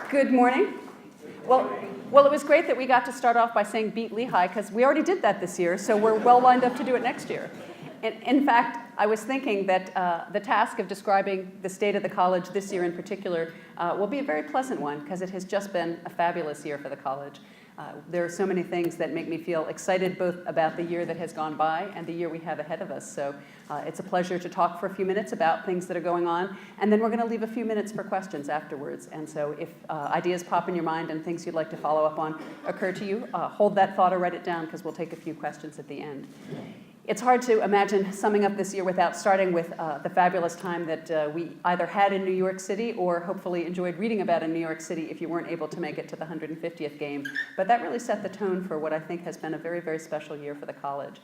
Good morning. Well, it was great that we got to start off by saying beat Lehigh, because we already did that this year, so we're well lined up to do it next year. In fact, I was thinking that the task of describing the state of the college this year in particular will be a very pleasant one, because it has just been a fabulous year for the college. There are so many things that make me feel excited both about the year that has gone by and the year we have ahead of us. So it's a pleasure to talk for a few minutes about things that are going on, and then we're going to leave a few minutes for questions afterwards. And so if ideas pop in your mind and things you'd like to follow up on occur to you, hold that thought or write it down, because we'll take a few questions at the end. It's hard to imagine summing up this year without starting with the fabulous time that we either had in New York City or hopefully enjoyed reading about in New York City if you weren't able to make it to the 150th game. But that really set the tone for what I think has been a very, very special year for the college.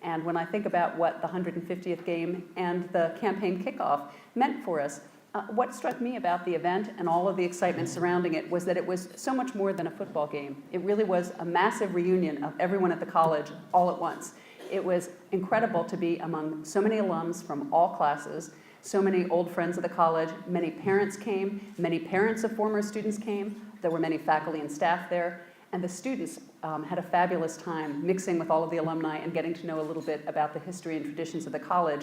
And when I think about what the 150th game and the campaign kickoff meant for us, what struck me about the event and all of the excitement surrounding it was that it was so much more than a football game. It really was a massive reunion of everyone at the college all at once. It was incredible to be among so many alums from all classes, so many old friends of the college. Many parents came, many parents of former students came. There were many faculty and staff there, and the students had a fabulous time mixing with all of the alumni and getting to know a little bit about the history and traditions of the college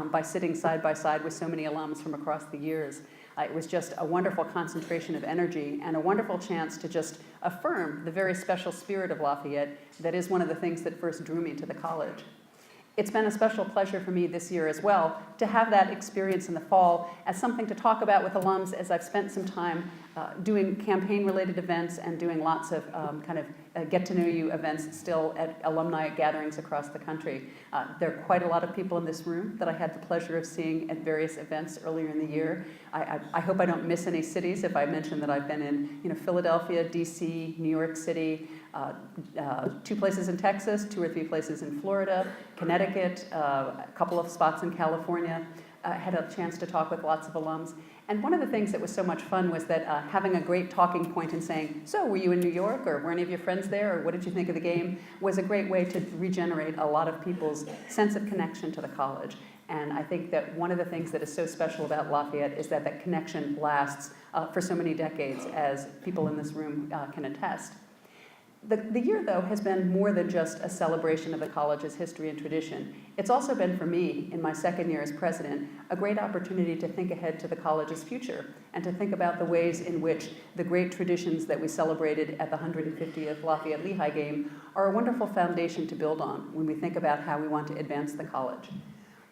by sitting side by side with so many alums from across the years. It was just a wonderful concentration of energy and a wonderful chance to just affirm the very special spirit of Lafayette that is one of the things that first drew me to the college. It's been a special pleasure for me this year as well to have that experience in the fall as something to talk about with alums, as I've spent some time doing campaign-related events and doing lots of get-to-know-you events still at alumni gatherings across the country. There are quite a lot of people in this room that I had the pleasure of seeing at various events earlier in the year. I hope I don't miss any cities if I mention that I've been in Philadelphia, DC, New York City, 2 places in Texas, 2 or 3 places in Florida, Connecticut, a couple of spots in California. I had a chance to talk with lots of alums. And one of the things that was so much fun was that having a great talking point and saying, so were you in New York, or were any of your friends there, or what did you think of the game, was a great way to regenerate a lot of people's sense of connection to the college. And I think that one of the things that is so special about Lafayette is that that connection lasts for so many decades, as people in this room can attest. The year, though, has been more than just a celebration of the college's history and tradition. It's also been, for me, in my second year as president, a great opportunity to think ahead to the college's future and to think about the ways in which the great traditions that we celebrated at the 150th Lafayette Lehigh game are a wonderful foundation to build on when we think about how we want to advance the college.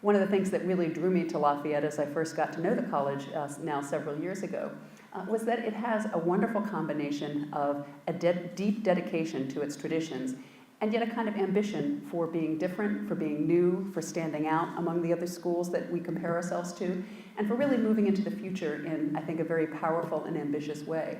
One of the things that really drew me to Lafayette as I first got to know the college now several years ago was that it has a wonderful combination of a deep dedication to its traditions and yet a kind of ambition for being different, for being new, for standing out among the other schools that we compare ourselves to, and for really moving into the future in, I think, a very powerful and ambitious way.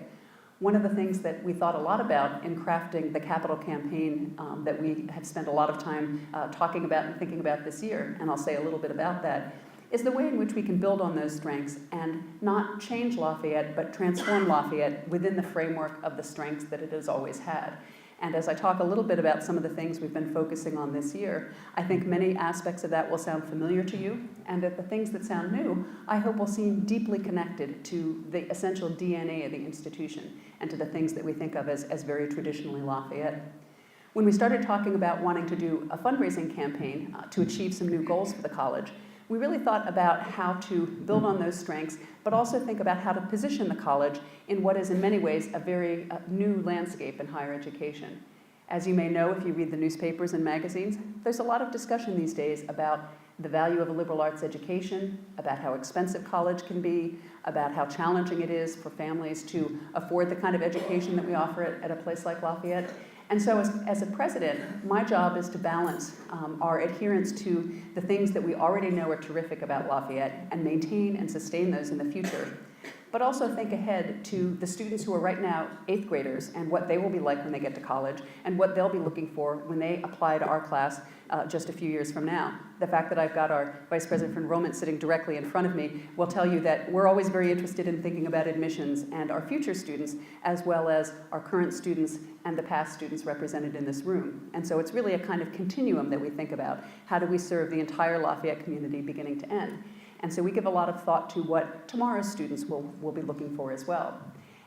One of the things that we thought a lot about in crafting the capital campaign that we have spent a lot of time talking about and thinking about this year, and I'll say a little bit about that, is the way in which we can build on those strengths and not change Lafayette, but transform Lafayette within the framework of the strengths that it has always had. And as I talk a little bit about some of the things we've been focusing on this year, I think many aspects of that will sound familiar to you, and that the things that sound new, I hope will seem deeply connected to the essential DNA of the institution and to the things that we think of as very traditionally Lafayette. When we started talking about wanting to do a fundraising campaign to achieve some new goals for the college, we really thought about how to build on those strengths, but also think about how to position the college in what is in many ways a very new landscape in higher education. As you may know, if you read the newspapers and magazines, there's a lot of discussion these days about the value of a liberal arts education, about how expensive college can be, about how challenging it is for families to afford the kind of education that we offer at a place like Lafayette. And so as a president, my job is to balance our adherence to the things that we already know are terrific about Lafayette and maintain and sustain those in the future, but also think ahead to the students who are right now 8th graders and what they will be like when they get to college and what they'll be looking for when they apply to our class just a few years from now. The fact that I've got our Vice President for Enrollment sitting directly in front of me will tell you that we're always very interested in thinking about admissions and our future students, as well as our current students and the past students represented in this room. And so it's really a kind of continuum that we think about. How do we serve the entire Lafayette community beginning to end? And so we give a lot of thought to what tomorrow's students will be looking for as well.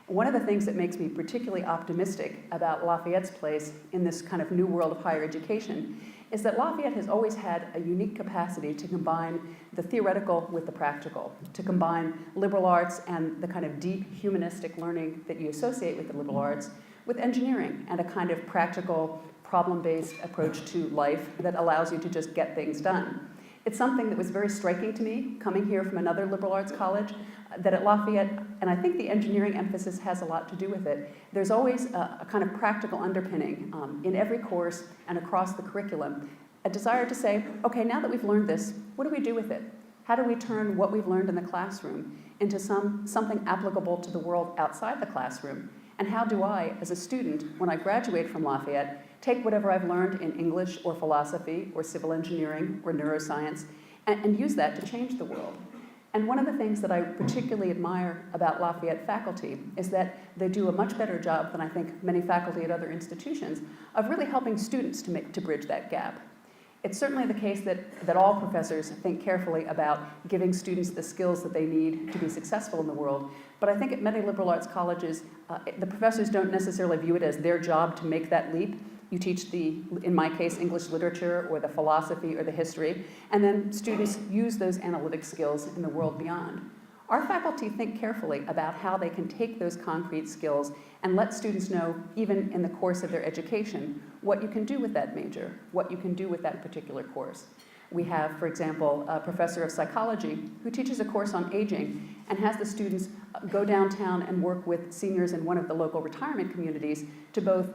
One of the things that makes me particularly optimistic about Lafayette's place in this kind of new world of higher education is that Lafayette has always had a unique capacity to combine the theoretical with the practical, to combine liberal arts and the kind of deep humanistic learning that you associate with the liberal arts with engineering and a kind of practical, problem-based approach to life that allows you to just get things done. It's something that was very striking to me, coming here from another liberal arts college, that at Lafayette, and I think the engineering emphasis has a lot to do with it, there's always a kind of practical underpinning in every course and across the curriculum, a desire to say, okay, now that we've learned this, what do we do with it? How do we turn what we've learned in the classroom into something applicable to the world outside the classroom? And how do I, as a student, when I graduate from Lafayette, take whatever I've learned in English or philosophy or civil engineering or neuroscience and use that to change the world? And one of the things that I particularly admire about Lafayette faculty is that they do a much better job than I think many faculty at other institutions of really helping students to bridge that gap. It's certainly the case that all professors think carefully about giving students the skills that they need to be successful in the world. But I think at many liberal arts colleges, the professors don't necessarily view it as their job to make that leap. You teach in my case, English literature or the philosophy or the history, and then students use those analytic skills in the world beyond. Our faculty think carefully about how they can take those concrete skills and let students know, even in the course of their education, what you can do with that major, what you can do with that particular course. We have, for example, a professor of psychology who teaches a course on aging and has the students go downtown and work with seniors in one of the local retirement communities to both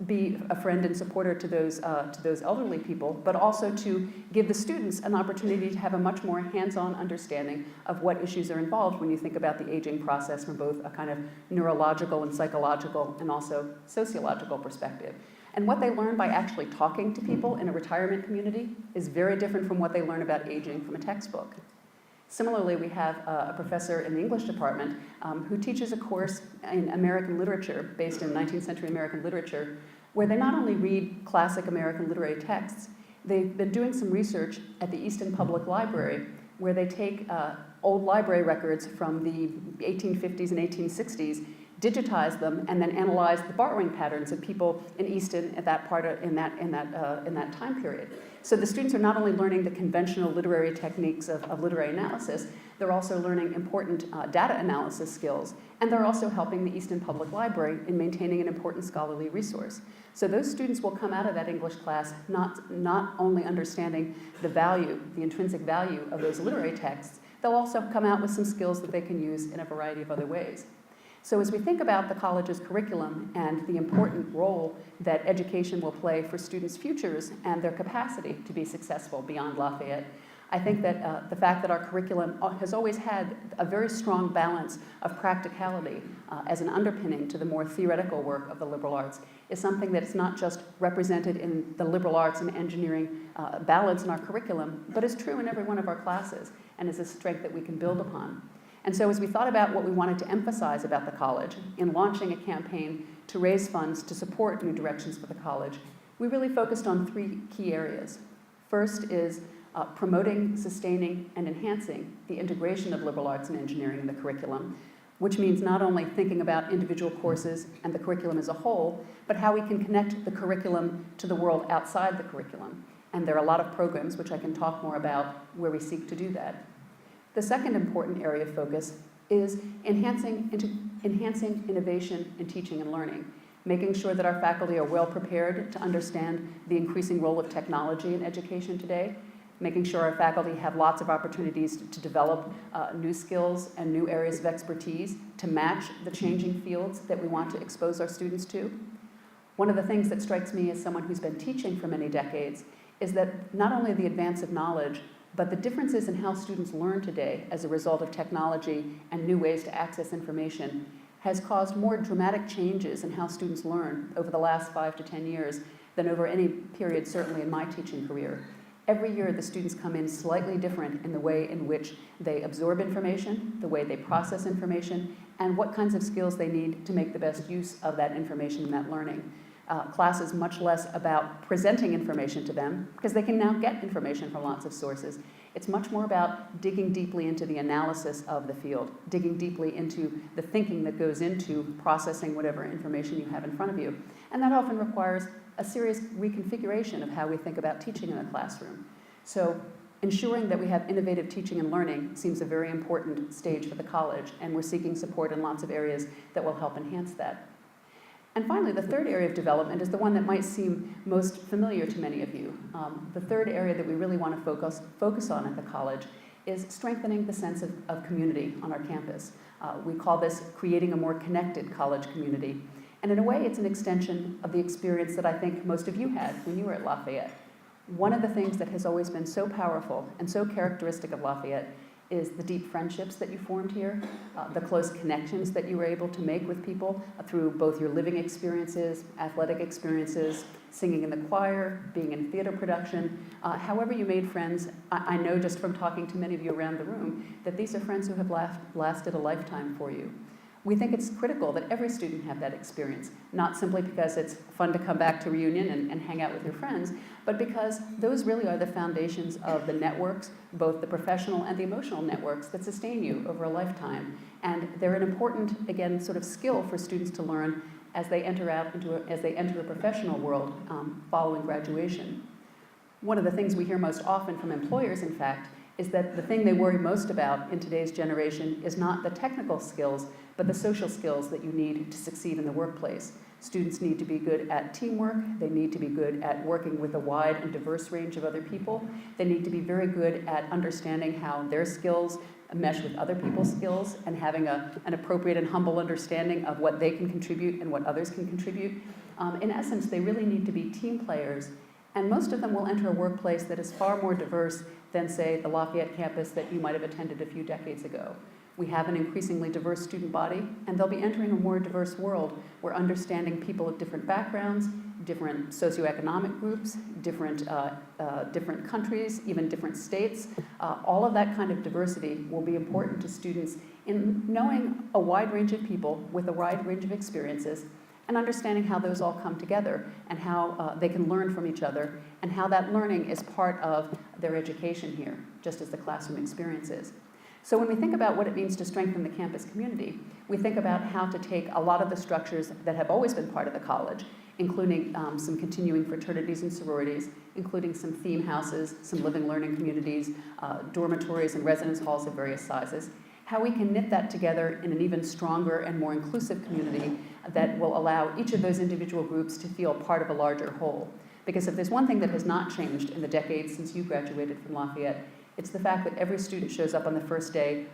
be a friend and supporter to those elderly people, but also to give the students an opportunity to have a much more hands-on understanding of what issues are involved when you think about the aging process from both a kind of neurological and psychological and also sociological perspective. And what they learn by actually talking to people in a retirement community is very different from what they learn about aging from a textbook. Similarly, we have a professor in the English department who teaches a course in American literature, based in 19th century American literature, where they not only read classic American literary texts, they've been doing some research at the Easton Public Library, where they take old library records from the 1850s and 1860s, digitize them, and then analyze the borrowing patterns of people in Easton at that in that time period. So the students are not only learning the conventional literary techniques of literary analysis, they're also learning important data analysis skills, and they're also helping the Easton Public Library in maintaining an important scholarly resource. So those students will come out of that English class not only understanding the intrinsic value of those literary texts, they'll also come out with some skills that they can use in a variety of other ways. So as we think about the college's curriculum and the important role that education will play for students' futures and their capacity to be successful beyond Lafayette, I think that the fact that our curriculum has always had a very strong balance of practicality as an underpinning to the more theoretical work of the liberal arts is something that is not just represented in the liberal arts and engineering balance in our curriculum, but is true in every one of our classes and is a strength that we can build upon. And so as we thought about what we wanted to emphasize about the college in launching a campaign to raise funds to support new directions for the college, we really focused on three key areas. First is promoting, sustaining, and enhancing the integration of liberal arts and engineering in the curriculum, which means not only thinking about individual courses and the curriculum as a whole, but how we can connect the curriculum to the world outside the curriculum. And there are a lot of programs, which I can talk more about, where we seek to do that. The second important area of focus is enhancing innovation in teaching and learning, making sure that our faculty are well prepared to understand the increasing role of technology in education today, making sure our faculty have lots of opportunities to develop new skills and new areas of expertise to match the changing fields that we want to expose our students to. One of the things that strikes me as someone who's been teaching for many decades is that not only the advance of knowledge, but the differences in how students learn today as a result of technology and new ways to access information has caused more dramatic changes in how students learn over the last 5 to 10 years than over any period, certainly in my teaching career. Every year, the students come in slightly different in the way in which they absorb information, the way they process information, and what kinds of skills they need to make the best use of that information and that learning. Class is much less about presenting information to them, because they can now get information from lots of sources. It's much more about digging deeply into the analysis of the field, digging deeply into the thinking that goes into processing whatever information you have in front of you. And that often requires a serious reconfiguration of how we think about teaching in a classroom. So ensuring that we have innovative teaching and learning seems a very important stage for the college, and we're seeking support in lots of areas that will help enhance that. And finally, the third area of development is the one that might seem most familiar to many of you. The third area that we really want to focus on at the college is strengthening the sense of community on our campus. We call this creating a more connected college community. And in a way, it's an extension of the experience that I think most of you had when you were at Lafayette. One of the things that has always been so powerful and so characteristic of Lafayette is the deep friendships that you formed here, the close connections that you were able to make with people through both your living experiences, athletic experiences, singing in the choir, being in theater production. However you made friends, I know just from talking to many of you around the room that these are friends who have lasted a lifetime for you. We think it's critical that every student have that experience, not simply because it's fun to come back to reunion and hang out with your friends, but because those really are the foundations of the networks, both the professional and the emotional networks that sustain you over a lifetime. And they're an important, again, sort of skill for students to learn as they enter a professional world following graduation. One of the things we hear most often from employers, in fact, is that the thing they worry most about in today's generation is not the technical skills, but the social skills that you need to succeed in the workplace. Students need to be good at teamwork. They need to be good at working with a wide and diverse range of other people. They need to be very good at understanding how their skills mesh with other people's skills and having an appropriate and humble understanding of what they can contribute and what others can contribute. In essence, they really need to be team players. And most of them will enter a workplace that is far more diverse than, say, the Lafayette campus that you might have attended a few decades ago. We have an increasingly diverse student body, and they'll be entering a more diverse world where understanding people of different backgrounds, different socioeconomic groups, different countries, even different states, all of that kind of diversity will be important to students in knowing a wide range of people with a wide range of experiences and understanding how those all come together and how they can learn from each other and how that learning is part of their education here, just as the classroom experience is. So when we think about what it means to strengthen the campus community, we think about how to take a lot of the structures that have always been part of the college, including some continuing fraternities and sororities, including some theme houses, some living learning communities, dormitories and residence halls of various sizes, how we can knit that together in an even stronger and more inclusive community that will allow each of those individual groups to feel part of a larger whole. Because if there's one thing that has not changed in the decades since you graduated from Lafayette, it's the fact that every student shows up on the first day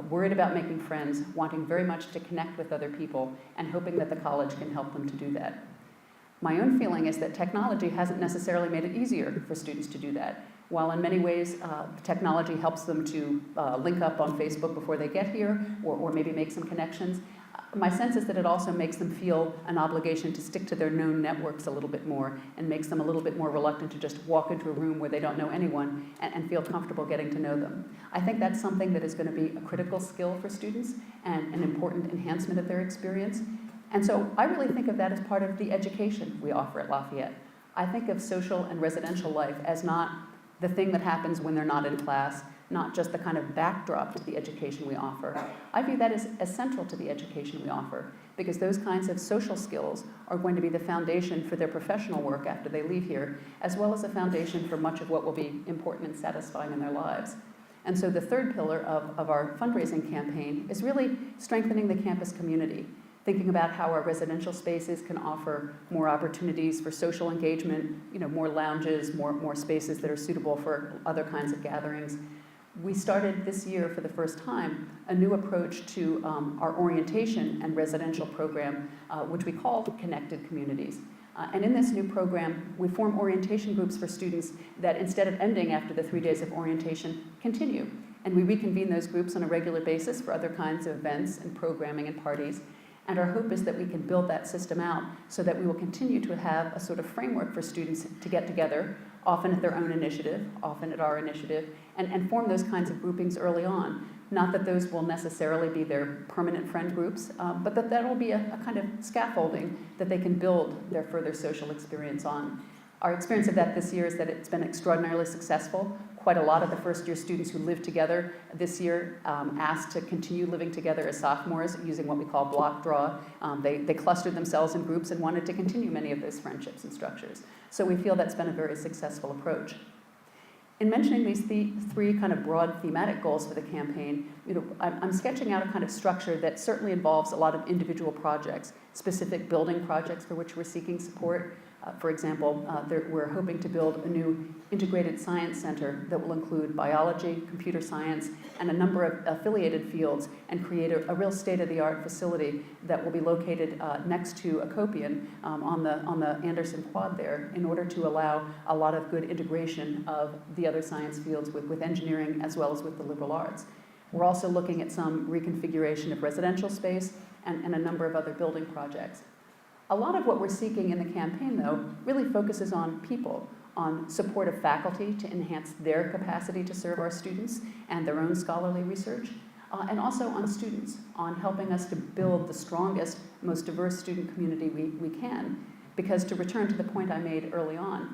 worried about making friends, wanting very much to connect with other people, and hoping that the college can help them to do that. My own feeling is that technology hasn't necessarily made it easier for students to do that. While in many ways technology helps them to link up on Facebook before they get here, or maybe make some connections, my sense is that it also makes them feel an obligation to stick to their known networks a little bit more and makes them a little bit more reluctant to just walk into a room where they don't know anyone and feel comfortable getting to know them. I think that's something that is going to be a critical skill for students and an important enhancement of their experience. And so I really think of that as part of the education we offer at Lafayette. I think of social and residential life as not the thing that happens when they're not in class, not just the kind of backdrop to the education we offer. I view that as central to the education we offer, because those kinds of social skills are going to be the foundation for their professional work after they leave here, as well as a foundation for much of what will be important and satisfying in their lives. And so the third pillar of our fundraising campaign is really strengthening the campus community, thinking about how our residential spaces can offer more opportunities for social engagement, more lounges, more spaces that are suitable for other kinds of gatherings. We started this year for the first time a new approach to our orientation and residential program, which we call Connected Communities. And in this new program, we form orientation groups for students that instead of ending after the 3 days of orientation, continue. And we reconvene those groups on a regular basis for other kinds of events and programming and parties. And our hope is that we can build that system out so that we will continue to have a sort of framework for students to get together, often at their own initiative, often at our initiative, and form those kinds of groupings early on. Not that those will necessarily be their permanent friend groups, but that will be a kind of scaffolding that they can build their further social experience on. Our experience of that this year is that it's been extraordinarily successful. Quite a lot of the first-year students who live together this year asked to continue living together as sophomores using what we call block draw. They clustered themselves in groups and wanted to continue many of those friendships and structures. So we feel that's been a very successful approach. In mentioning these three kind of broad thematic goals for the campaign, I'm sketching out a kind of structure that certainly involves a lot of individual projects, specific building projects for which we're seeking support. For example, we're hoping to build a new integrated science center that will include biology, computer science, and a number of affiliated fields, and create a real state-of-the-art facility that will be located next to Acopian on the Anderson Quad there, in order to allow a lot of good integration of the other science fields with engineering as well as with the liberal arts. We're also looking at some reconfiguration of residential space and a number of other building projects. A lot of what we're seeking in the campaign, though, really focuses on people, on support of faculty to enhance their capacity to serve our students and their own scholarly research, and also on students, on helping us to build the strongest, most diverse student community we can. Because to return to the point I made early on,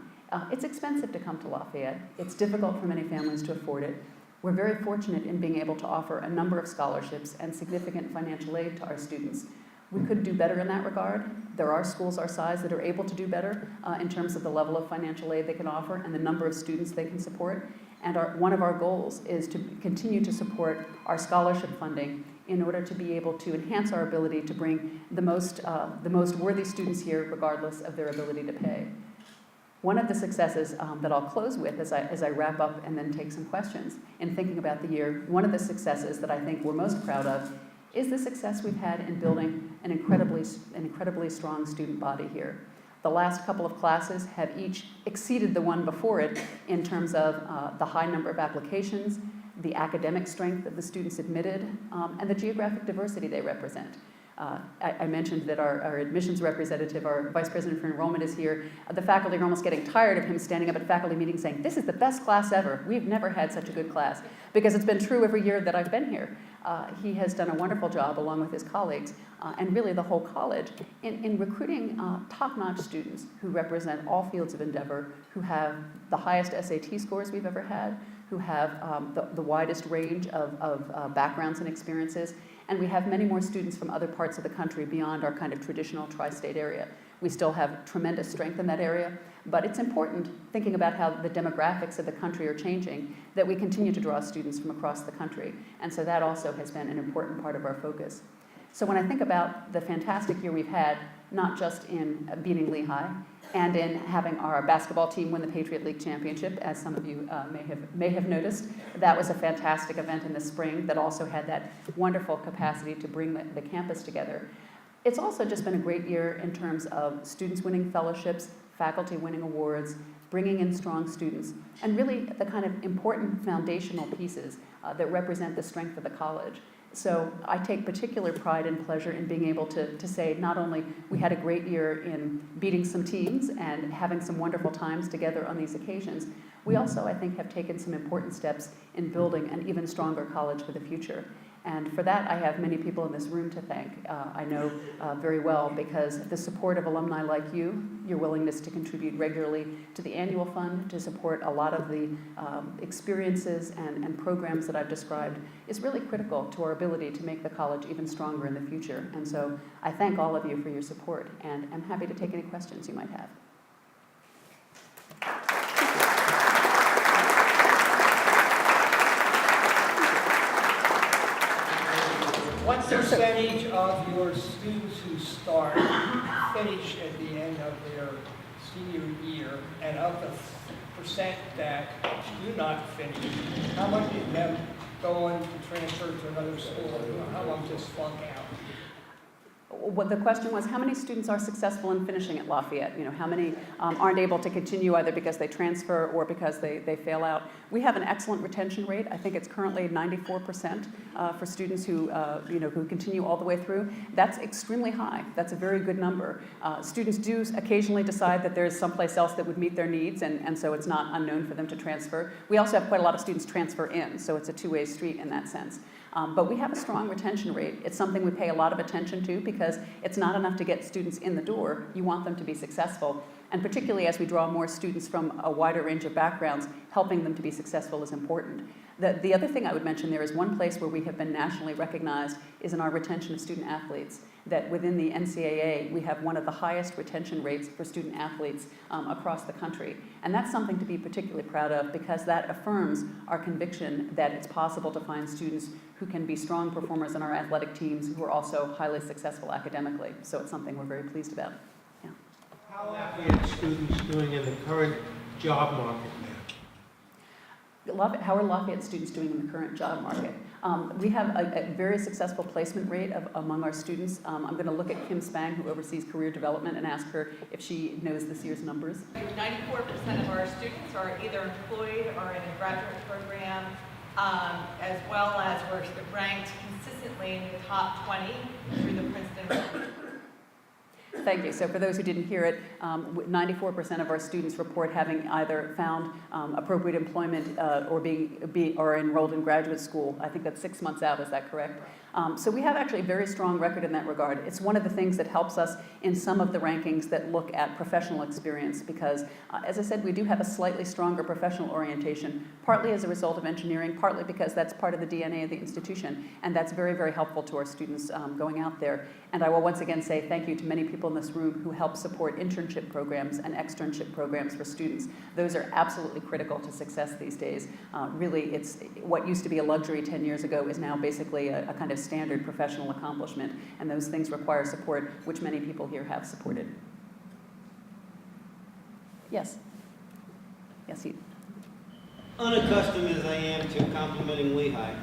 it's expensive to come to Lafayette. It's difficult for many families to afford it. We're very fortunate in being able to offer a number of scholarships and significant financial aid to our students. We could do better in that regard. There are schools our size that are able to do better in terms of the level of financial aid they can offer and the number of students they can support. And one of our goals is to continue to support our scholarship funding in order to be able to enhance our ability to bring the most worthy students here, regardless of their ability to pay. One of the successes that I'll close with as I wrap up and then take some questions in thinking about the year, one of the successes that I think we're most proud of is the success we've had in building an incredibly strong student body here. The last couple of classes have each exceeded the one before it in terms of the high number of applications, the academic strength of the students admitted, and the geographic diversity they represent. I mentioned that our admissions representative, our vice president for enrollment, is here. The faculty are almost getting tired of him standing up at faculty meetings saying, "This is the best class ever. We've never had such a good class," because it's been true every year that I've been here. He has done a wonderful job, along with his colleagues, and really the whole college, in recruiting top-notch students who represent all fields of endeavor, who have the highest SAT scores we've ever had, who have the widest range of backgrounds and experiences. And we have many more students from other parts of the country beyond our kind of traditional tri-state area. We still have tremendous strength in that area, but it's important, thinking about how the demographics of the country are changing, that we continue to draw students from across the country. And so that also has been an important part of our focus. So when I think about the fantastic year we've had, not just in beating Lehigh, and in having our basketball team win the Patriot League championship, as some of you may have noticed. That was a fantastic event in the spring that also had that wonderful capacity to bring the campus together. It's also just been a great year in terms of students winning fellowships, faculty winning awards, bringing in strong students, and really the kind of important foundational pieces that represent the strength of the college. So I take particular pride and pleasure in being able to say not only we had a great year in beating some teams and having some wonderful times together on these occasions, we also, I think, have taken some important steps in building an even stronger college for the future. And for that, I have many people in this room to thank. I know very well, because the support of alumni like you, your willingness to contribute regularly to the annual fund, to support a lot of the experiences and programs that I've described, is really critical to our ability to make the college even stronger in the future. And so I thank all of you for your support, and I'm happy to take any questions you might have. What percentage of your students who start finish at the end of their senior year, and of the percent that do not finish, how much of them go on to transfer to another school, or how long just flunk out? What the question was, how many students are successful in finishing at Lafayette? How many aren't able to continue either because they transfer or because they fail out? We have an excellent retention rate. I think it's currently 94% for students who continue all the way through. That's extremely high. That's a very good number. Students do occasionally decide that there's someplace else that would meet their needs, and so it's not unknown for them to transfer. We also have quite a lot of students transfer in, so it's a two-way street in that sense. But we have a strong retention rate. It's something we pay a lot of attention to, because it's not enough to get students in the door. You want them to be successful. And particularly as we draw more students from a wider range of backgrounds, helping them to be successful is important. The other thing I would mention there is one place where we have been nationally recognized is in our retention of student athletes. That within the NCAA, we have one of the highest retention rates for student athletes across the country. And that's something to be particularly proud of because that affirms our conviction that it's possible to find students who can be strong performers in our athletic teams who are also highly successful academically. So it's something we're very pleased about. Yeah. How are Lafayette students doing in the current job market now? How are Lafayette students doing in the current job market? We have a very successful placement rate among our students. I'm going to look at Kim Spang, who oversees career development, and ask her if she knows this year's numbers. 94% of our students are either employed or in a graduate program, as well as we're ranked consistently in the top 20 through the Princeton. Thank you. So for those who didn't hear it, 94% of our students report having either found appropriate employment or enrolled in graduate school. I think that's 6 months out. Is that correct? So we have actually a very strong record in that regard. It's one of the things that helps us in some of the rankings that look at professional experience because, as I said, we do have a slightly stronger professional orientation, partly as a result of engineering, partly because that's part of the DNA of the institution, and that's very, very helpful to our students going out there. And I will once again say thank you to many people in this room who help support internship programs and externship programs for students. Those are absolutely critical to success these days. Really, it's what used to be a luxury 10 years ago is now basically a kind of standard professional accomplishment, and those things require support, which many people here have supported. Yes? Yes, you. Unaccustomed as I am to complimenting Lehigh.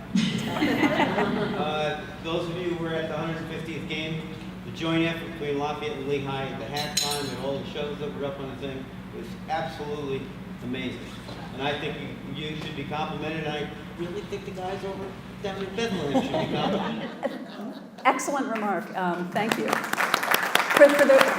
Those of you who were at the 150th game, the joint effort between Lafayette and Lehigh at the halftime and all the shows that were up on the thing was absolutely amazing. And I think you should be complimented. I really think the guys over down in Bethlehem should be complimented. Excellent remark. Thank you. For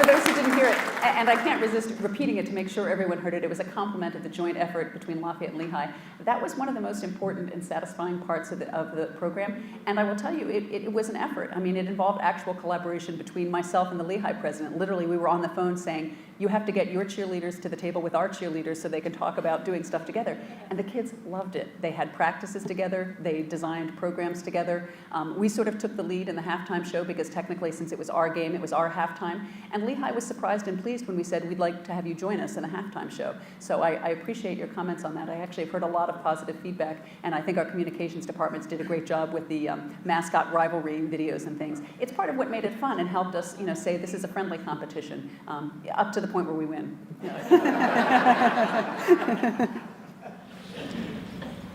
those who didn't hear it, and I can't resist repeating it to make sure everyone heard it, it was a compliment of the joint effort between Lafayette and Lehigh. That was one of the most important and satisfying parts of the program. And I will tell you, it was an effort. I mean, it involved actual collaboration between myself and the Lehigh president. Literally, we were on the phone saying, you have to get your cheerleaders to the table with our cheerleaders so they can talk about doing stuff together. And the kids loved it. They had practices together. They designed programs together. We sort of took the lead in the halftime show because technically, since it was our game, it was our halftime. And Lehigh was surprised and pleased when we said, we'd like to have you join us in the halftime show. So I appreciate your comments on that. I actually have heard a lot of positive feedback, and I think our communications departments did a great job with the mascot rivalry videos and things. It's part of what made it fun and helped us, say this is a friendly competition, up to the point where we win.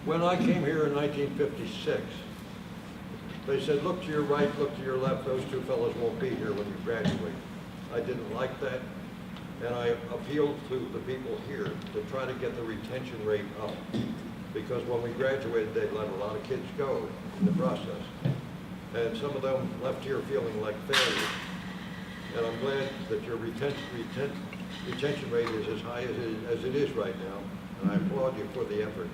When I came here in 1956, they said, look to your right, look to your left, those two fellows won't be here when you graduate. I didn't like that, and I appealed to the people here to try to get the retention rate up, because when we graduated, they let a lot of kids go in the process. And some of them left here feeling like failures. And I'm glad that your retention rate is as high as it is right now, and I applaud you for the effort.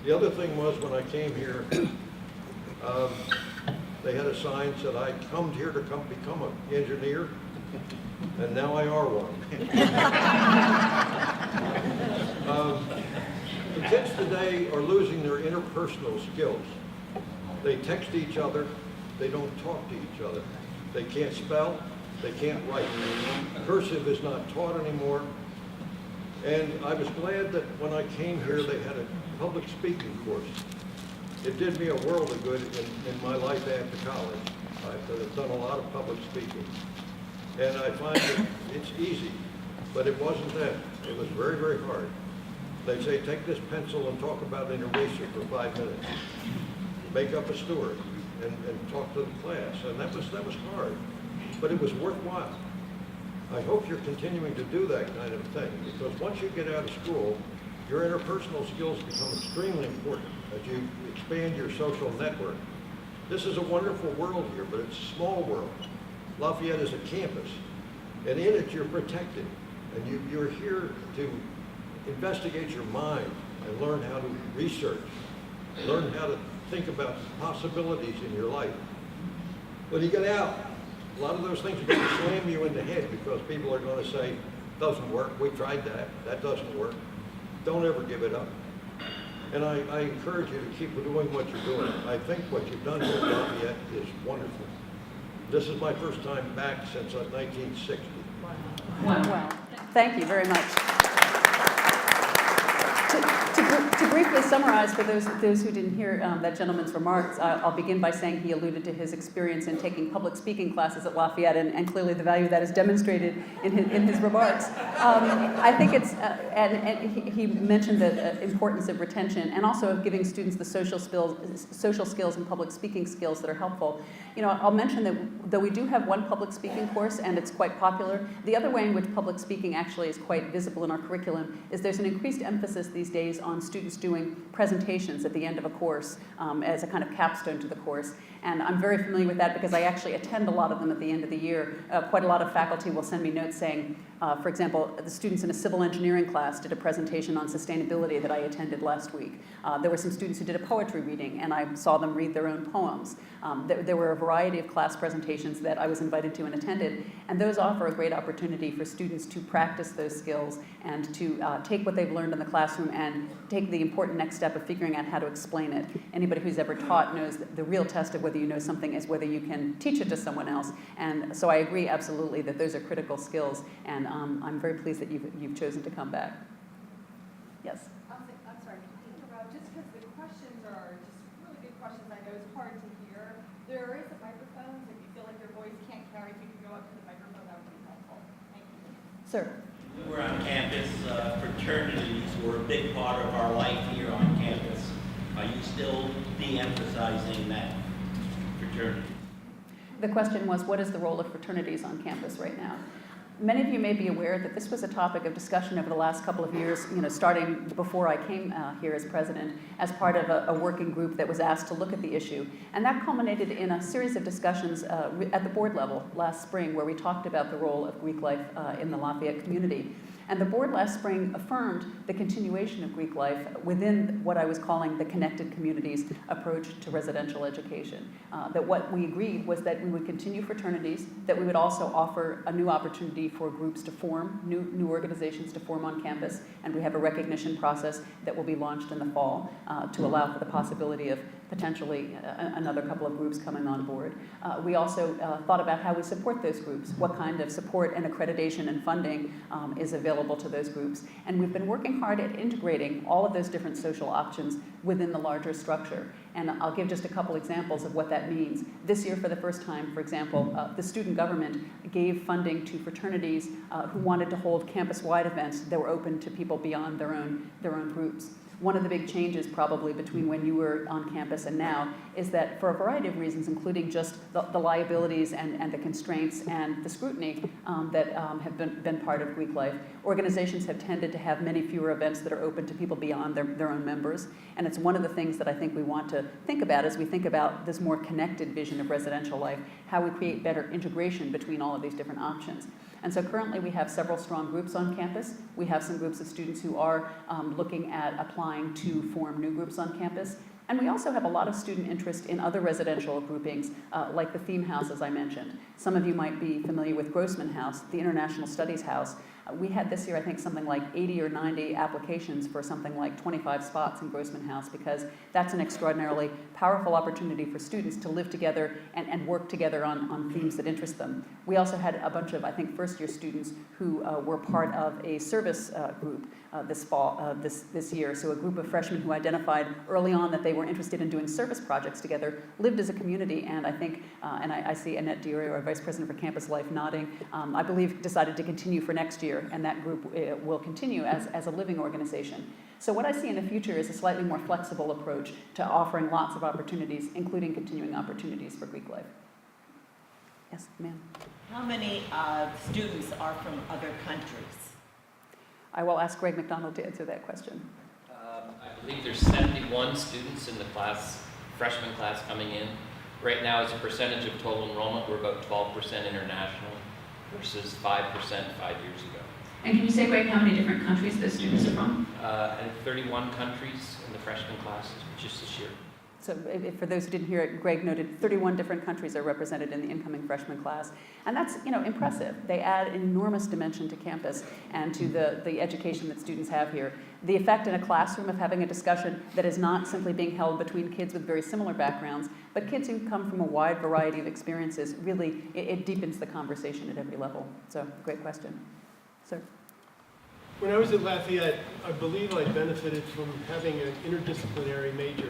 The other thing was, when I came here, they had a sign that said, I come here to become an engineer, and now I are one. The kids today are losing their interpersonal skills. They text each other, they don't talk to each other. They can't spell, they can't write. Cursive is not taught anymore. And I was glad that when I came here, they had a public speaking course. It did me a world of good in my life after college. I've done a lot of public speaking. And I find that it's easy, but it wasn't that. It was very, very hard. They say, take this pencil and talk about an eraser for 5 minutes. Make up a story and talk to the class. And that was hard, but it was worthwhile. I hope you're continuing to do that kind of thing, because once you get out of school, your interpersonal skills become extremely important as you expand your social network. This is a wonderful world here, but it's a small world. Lafayette is a campus, and in it you're protected, and you're here to investigate your mind and learn how to research, learn how to think about possibilities in your life. When you get out, a lot of those things are going to slam you in the head, because people are going to say, Doesn't work. We tried that. That doesn't work. Don't ever give it up. And I encourage you to keep doing what you're doing. I think what you've done here at Lafayette is wonderful. This is my first time back since 1960. Wow. Thank you very much. To briefly summarize for those who didn't hear that gentleman's remarks, I'll begin by saying he alluded to his experience in taking public speaking classes at Lafayette, and clearly the value that is demonstrated in his remarks. I think it's, and he mentioned the importance of retention and also of giving students the social skills and public speaking skills that are helpful. You know, I'll mention that though we do have one public speaking course and it's quite popular, the other way in which public speaking actually is quite visible in our curriculum is there's an increased emphasis these days on students doing presentations at the end of a course as a kind of capstone to the course. And I'm very familiar with that because I actually attend a lot of them at the end of the year. Quite a lot of faculty will send me notes saying, for example, the students in a civil engineering class did a presentation on sustainability that I attended last week. There were some students who did a poetry reading, and I saw them read their own poems. There were a variety of class presentations that I was invited to and attended, and those offer a great opportunity for students to practice those skills and to take what they've learned in the classroom and take the important next step of figuring out how to explain it. Anybody who's ever taught knows that the real test of whether you know something is whether you can teach it to someone else. And so I agree absolutely that those are critical skills, and I'm very pleased that you've chosen to come back. Yes? I'm sorry, can you interrupt? Just because the questions are just really good questions, I know it's hard to hear. There is a microphone, so if you feel like your voice can't carry, if you can go up to the microphone, that would be helpful. Thank you. Sir? We're on campus. Fraternities were a big part of our life here on campus. Are you still de-emphasizing that fraternity? The question was, what is the role of fraternities on campus right now? Many of you may be aware that this was a topic of discussion over the last couple of years, starting before I came here as president, as part of a working group that was asked to look at the issue. And that culminated in a series of discussions at the board level last spring, where we talked about the role of Greek life in the Lafayette community. And the board last spring affirmed the continuation of Greek life within what I was calling the connected communities approach to residential education. That what we agreed was that we would continue fraternities, that we would also offer a new opportunity for groups to form, new organizations to form on campus, and we have a recognition process that will be launched in the fall to allow for the possibility of potentially another couple of groups coming on board. We also thought about how we support those groups, what kind of support and accreditation and funding is available to those groups. And we've been working hard at integrating all of those different social options within the larger structure. And I'll give just a couple examples of what that means. This year, for the first time, for example, the student government gave funding to fraternities who wanted to hold campus-wide events that were open to people beyond their own groups. One of the big changes probably between when you were on campus and now is that for a variety of reasons, including just the liabilities and the constraints and the scrutiny that have been part of Greek life, organizations have tended to have many fewer events that are open to people beyond their own members. And it's one of the things that I think we want to think about as we think about this more connected vision of residential life, how we create better integration between all of these different options. And so currently we have several strong groups on campus. We have some groups of students who are looking at applying to form new groups on campus. And we also have a lot of student interest in other residential groupings, like the theme house, as I mentioned. Some of you might be familiar with Grossman House, the International Studies House. We had this year, I think, something like 80 or 90 applications for something like 25 spots in Grossman House, because that's an extraordinarily powerful opportunity for students to live together and work together on themes that interest them. We also had a bunch of, I think, first-year students who were part of a service group this year. So a group of freshmen who identified early on that they were interested in doing service projects together, lived as a community, and I think, and I see Annette Diorio, our Vice President for Campus Life, nodding, I believe decided to continue for next year, and that group will continue as a living organization. So what I see in the future is a slightly more flexible approach to offering lots of opportunities, including continuing opportunities for Greek life. Yes, ma'am. How many students are from other countries? I will ask Greg McDonald to answer that question. I believe there's 71 students in the freshman class coming in. Right now, as a percentage of total enrollment, we're about 12% international versus 5% 5 years ago. And can you say, Greg, how many different countries those students are from? And 31 countries in the freshman classes just this year. So for those who didn't hear it, Greg noted 31 different countries are represented in the incoming freshman class. And that's, impressive. They add an enormous dimension to campus and to the education that students have here. The effect in a classroom of having a discussion that is not simply being held between kids with very similar backgrounds, but kids who come from a wide variety of experiences, really, it deepens the conversation at every level. So, great question. Sir? When I was at Lafayette, I believe I benefited from having an interdisciplinary major.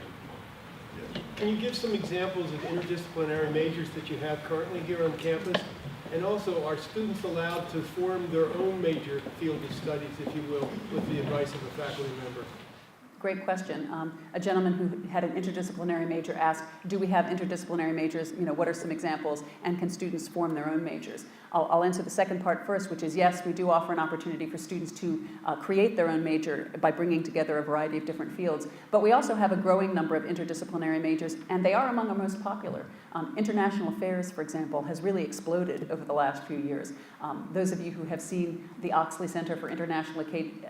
Can you give some examples of interdisciplinary majors that you have currently here on campus? And also, are students allowed to form their own major field of studies, if you will, with the advice of a faculty member? Great question. A gentleman who had an interdisciplinary major asked, do we have interdisciplinary majors? What are some examples? And can students form their own majors? I'll answer the second part first, which is yes, we do offer an opportunity for students to create their own major by bringing together a variety of different fields. But we also have a growing number of interdisciplinary majors, and they are among our most popular. International affairs, for example, has really exploded over the last few years. Those of you who have seen the Oxley Center for International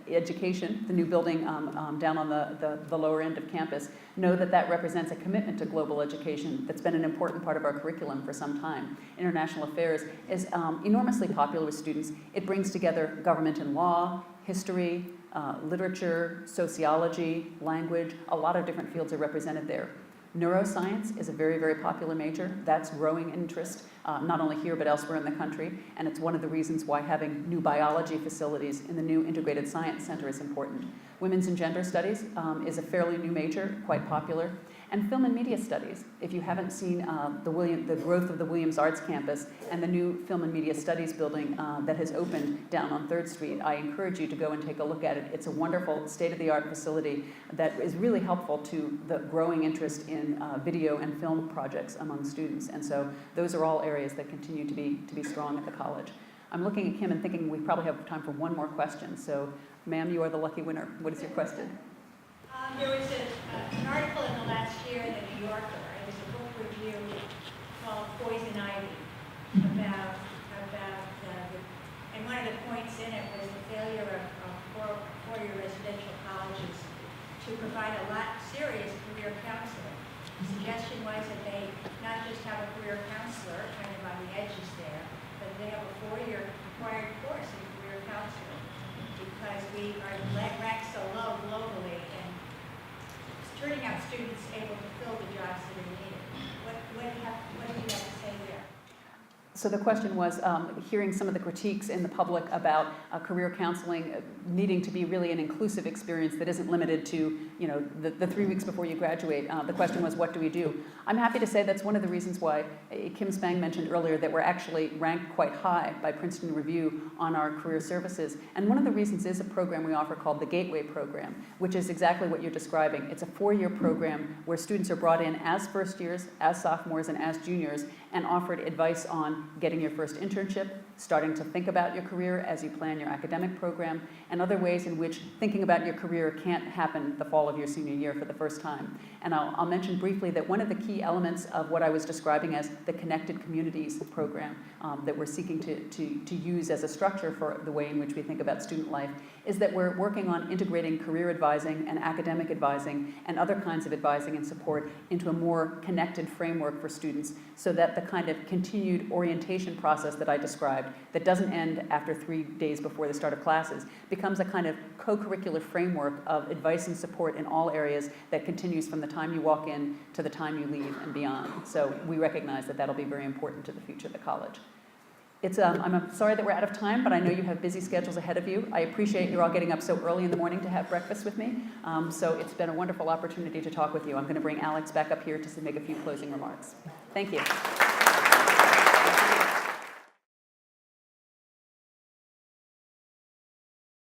Education, the new building down on the lower end of campus, know that that represents a commitment to global education that's been an important part of our curriculum for some time. International affairs is enormously popular with students. It brings together government and law, history, literature, sociology, language. A lot of different fields are represented there. Neuroscience is a very, very popular major. That's growing interest, not only here but elsewhere in the country, and it's one of the reasons why having new biology facilities in the new Integrated Science Center is important. Women's and Gender Studies is a fairly new major, quite popular. And Film and Media Studies. If you haven't seen the growth of the Williams Arts Campus and the new Film and Media Studies building that has opened down on 3rd Street, I encourage you to go and take a look at it. It's a wonderful state-of-the-art facility that is really helpful to the growing interest in video and film projects among students. And so those are all areas that continue to be strong at the college. I'm looking at Kim and thinking we probably have time for one more question. So, ma'am, you are the lucky winner. What is your question? There was an article in the last year in the New Yorker. It was a book review called Poison Ivy about and one of the points in it was the failure of four-year residential colleges to provide a lot serious career counseling. The suggestion was that they not just have a career counselor kind of on the edges there, but they have a 4-year required course in career counseling because we are ranked so low globally and turning out students able to fill the jobs that are needed. What do you have to say there? So the question was hearing some of the critiques in the public about career counseling needing to be really an inclusive experience that isn't limited to the 3 weeks before you graduate. The question was, what do we do? I'm happy to say that's one of the reasons why Kim Spang mentioned earlier that we're actually ranked quite high by Princeton Review on our career services. And one of the reasons is a program we offer called the Gateway Program, which is exactly what you're describing. It's a 4-year program where students are brought in as first years, as sophomores, and as juniors, and offered advice on getting your first internship, starting to think about your career as you plan your academic program, and other ways in which thinking about your career can't happen the fall of your senior year for the first time. And I'll mention briefly that one of the key elements of what I was describing as the Connected Communities program that we're seeking to use as a structure for the way in which we think about student life is that we're working on integrating career advising and academic advising and other kinds of advising and support into a more connected framework for students so that the kind of continued orientation process that I described that doesn't end after 3 days before the start of classes becomes a kind of co-curricular framework of advice and support in all areas that continues from the time you walk in to the time you leave and beyond. So we recognize that that'll be very important to the future of the college. I'm sorry that we're out of time, but I know you have busy schedules ahead of you. I appreciate you're all getting up so early in the morning to have breakfast with me. So it's been a wonderful opportunity to talk with you. I'm going to bring Alex back up here to make a few closing remarks. Thank you.